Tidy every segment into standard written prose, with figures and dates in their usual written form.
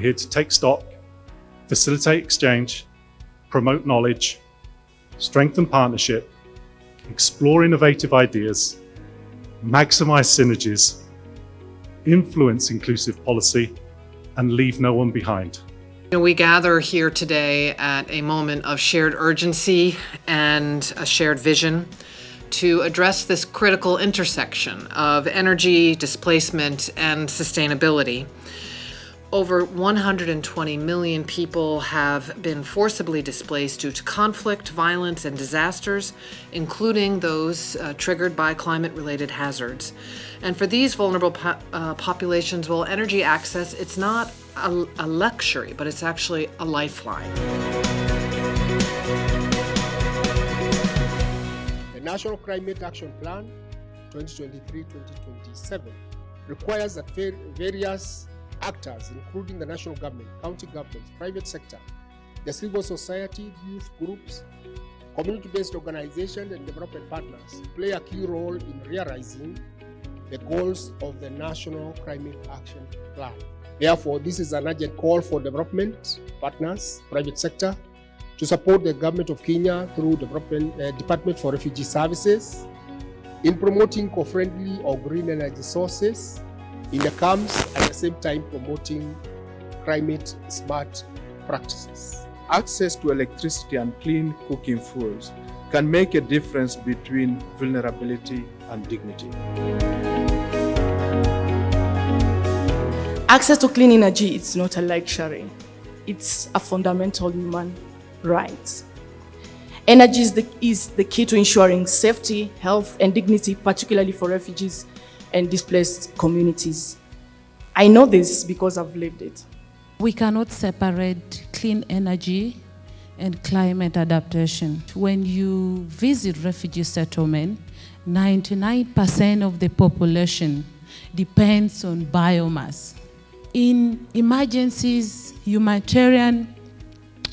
here to take stock, facilitate exchange, promote knowledge, strengthen partnership, explore innovative ideas, maximize synergies, influence inclusive policy, and leave no one behind. We gather here today at a moment of shared urgency and a shared vision to address this critical intersection of energy, displacement, and sustainability. Over 120 million people have been forcibly displaced due to conflict, violence, and disasters, including those triggered by climate-related hazards. And for these vulnerable populations, well, energy access, it's not a luxury, but it's actually a lifeline. The National Climate Action Plan 2023-2027 requires that various actors, including the national government, county governments, private sector, the civil society, youth groups, community-based organizations, and development partners play a key role in realizing the goals of the National Climate Action Plan. Therefore, this is an urgent call for development partners, private sector, to support the government of Kenya through Department for Refugee Services in promoting eco-friendly or green energy sources in the camps, at the same time promoting climate smart practices. Access to electricity and clean cooking fuels can make a difference between vulnerability and dignity. Access to clean energy is not a luxury. It's a fundamental human right. Energy is the key to ensuring safety, health, and dignity, particularly for refugees and displaced communities. I know this because I've lived it. We cannot separate clean energy and climate adaptation. When you visit refugee settlement, 99% of the population depends on biomass. In emergencies, humanitarian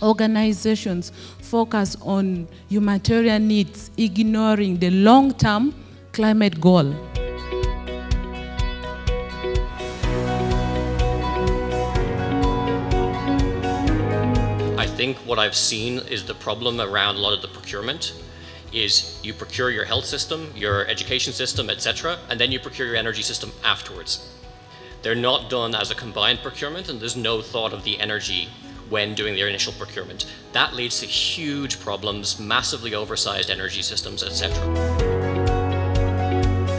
organizations focus on humanitarian needs, ignoring the long-term climate goal. I think what I've seen is the problem around a lot of the procurement is you procure your health system, your education system, etc., and then you procure your energy system afterwards. They're not done as a combined procurement, and there's no thought of the energy when doing their initial procurement. That leads to huge problems, massively oversized energy systems, etc.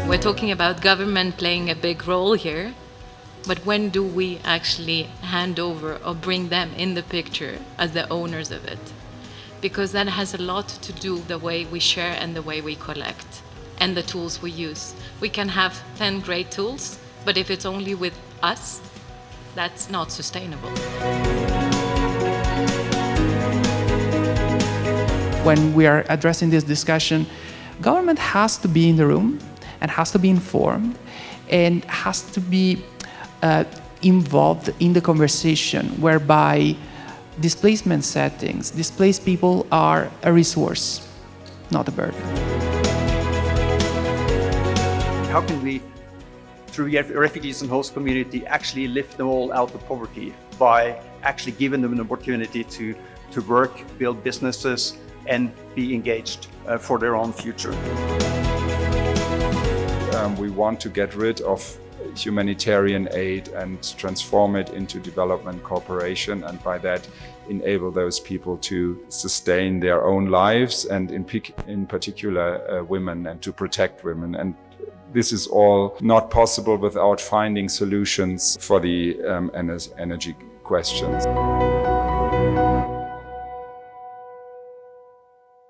We're talking about government playing a big role here, but when do we actually hand over or bring them in the picture as the owners of it? Because that has a lot to do with the way we share and the way we collect and the tools we use. We can have 10 great tools, but if it's only with us, that's not sustainable. When we are addressing this discussion, government has to be in the room and has to be informed and has to be involved in the conversation, whereby displacement settings, displaced people are a resource, not a burden. How can we, through refugees and host community, actually lift them all out of poverty by actually giving them an opportunity to work, build businesses, and be engaged for their own future? We want to get rid of humanitarian aid and transform it into development cooperation, and by that enable those people to sustain their own lives, and in particular women, and to protect women. And this is all not possible without finding solutions for the energy questions.